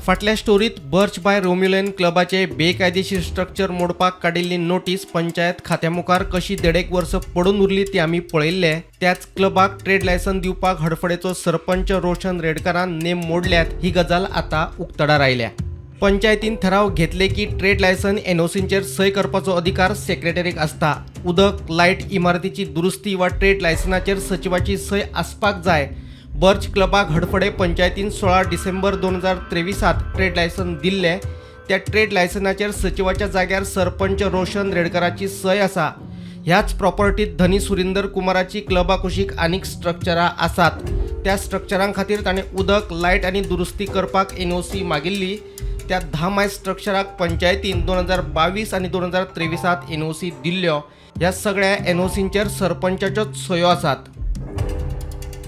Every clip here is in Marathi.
फाटल्या स्टोरीत बर्च बाय रोम्युलन क्लबाचे बेकायदेशीर स्ट्रक्चर मोडपाक काडिल्ली नोटीस पंचायत खात्यामुखार कशी देडेक वर्स पडून उरली ती आमी पळयल्ले। त्याच क्लबाक ट्रेड लायसन दिवपाक हडफडेचो सरपंच रोशन रेडकरान नेम मोडल्यात ही गजाल आता उक्तडार आयल्या। पंचायतीन ठराव घेतले की ट्रेड लायसन एनओसींचेर सय करपाचो अधिकार सेक्रेटरीक आसता। उदक, लायट, इमारतीची दुरुस्ती वा ट्रेड लायसनाचेर सचिवाची सय आसपाक जाय। बर्च क्लबाक हडफडे पंचायतीन 16 डिसेंबर 2023 ट्रेड लायसन दिल्ले। त्या ट्रेड लायसनाचेर सचिवाच्या जाग्यार सरपंच रोशन रेडकराची सय आसा। ह्याच प्रॉपर्टीत धनी सुरिंदर कुमाराची क्लबा कुशीक आनीक स्ट्रक्चरां आसात। त्या स्ट्रक्चरां खातीर ताणें उदक, लायट आनी दुरुस्ती करपाक एनओसी मागिल्ली। त्या 10 मायज स्ट्रक्चराक पंचायतीन 2022 आनी 2023 एनओसी दिल्ल्यो। ह्या सगळ्या एनओसींचेर सरपंचाच्योच सयो आसात।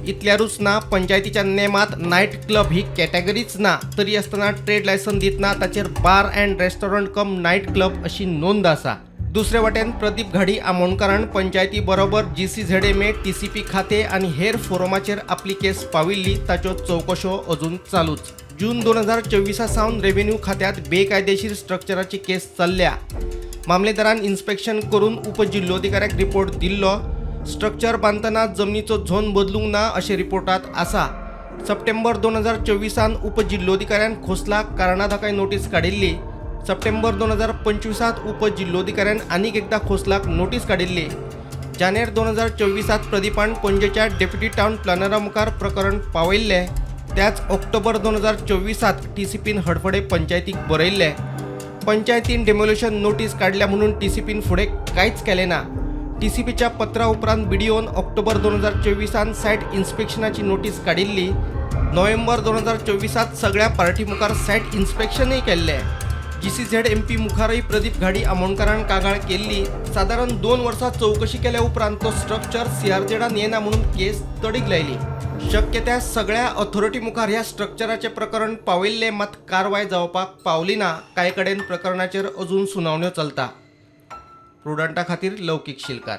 इतल्यारूच ना, पंचायतीच्या नेमात नायट क्लब ही कॅटेगरीच ना, तरी आसतना ट्रेड लायसन दितना ताचेर bar and restaurant cum night club अशी नोंद आसा। दुसरे वटेन प्रदीप घाडी आमोणकारान पंचायती बरोबर GCZMA, TCP खाते आनी हेर फोरमाचेर आपली केस पाविल्ली, ताच्यो चवकश्यो अजून चालूच। जून 2024 सावन रेव्हेन्यू खात्यात बेकायदेशीर स्ट्रक्चराची केस चल्ल्या। मामलेदारान इन्स्पेक्शन करून उपजिल्लोधिकाऱ्याक रिपोर्ट दिल्लो। स्ट्रक्चर बांदतना जमनीचो झोन बदलूंक ना अशें रिपोर्टात आसा। सप्टेंबर 2024 उपजिल्लोधिकाऱ्यान खोसलाक कारणादाखय नोटीस काडिल्ली। सप्टेंबर 2025 उपजिल्लोधिकाऱ्यान आनीक एकदा खोसलाक नोटीस काडिल्ली। जानेर 2024 प्रदीपान पणजेच्या डेप्युटी टावन प्लॅनरा मुखार प्रकरण पावयल्लें। त्याच ऑक्टोबर 2024 TCPन हडफडे पंचायतीक बरयल्ले। पंचायतीन डेमोल्युशन नोटीस काडल्या म्हणून TCPन फुडें कांयच केलें ना। TCPच्या पत्रा उपरांत BDOन ऑक्टोबर 2024 सायट इन्स्पेक्शनाची नोटीस काडिल्ली। नोव्हेंबर 2024 सगळ्या पार्टी मुखार सायट इन्स्पेक्शनय केल्लें। GCZMP मुखारय प्रदीप घाडी आमोणकारान कागाळ केल्ली। सादारण 2 वर्सां चवकशी केल्या उपरांत तो स्ट्रक्चर CRZडान येना म्हणून केस तडीक लायली। शक्य त्या सगळ्या ऑथॉरिटी मुखार ह्या स्ट्रक्चराचें प्रकरण पावयल्लें, मात कारवाय जावपाक पावली ना। कांय कडेन प्रकरणाचेर अजून सुनावण्यो चलता। प्रुडंटा खातीर लौकीक शिलकार।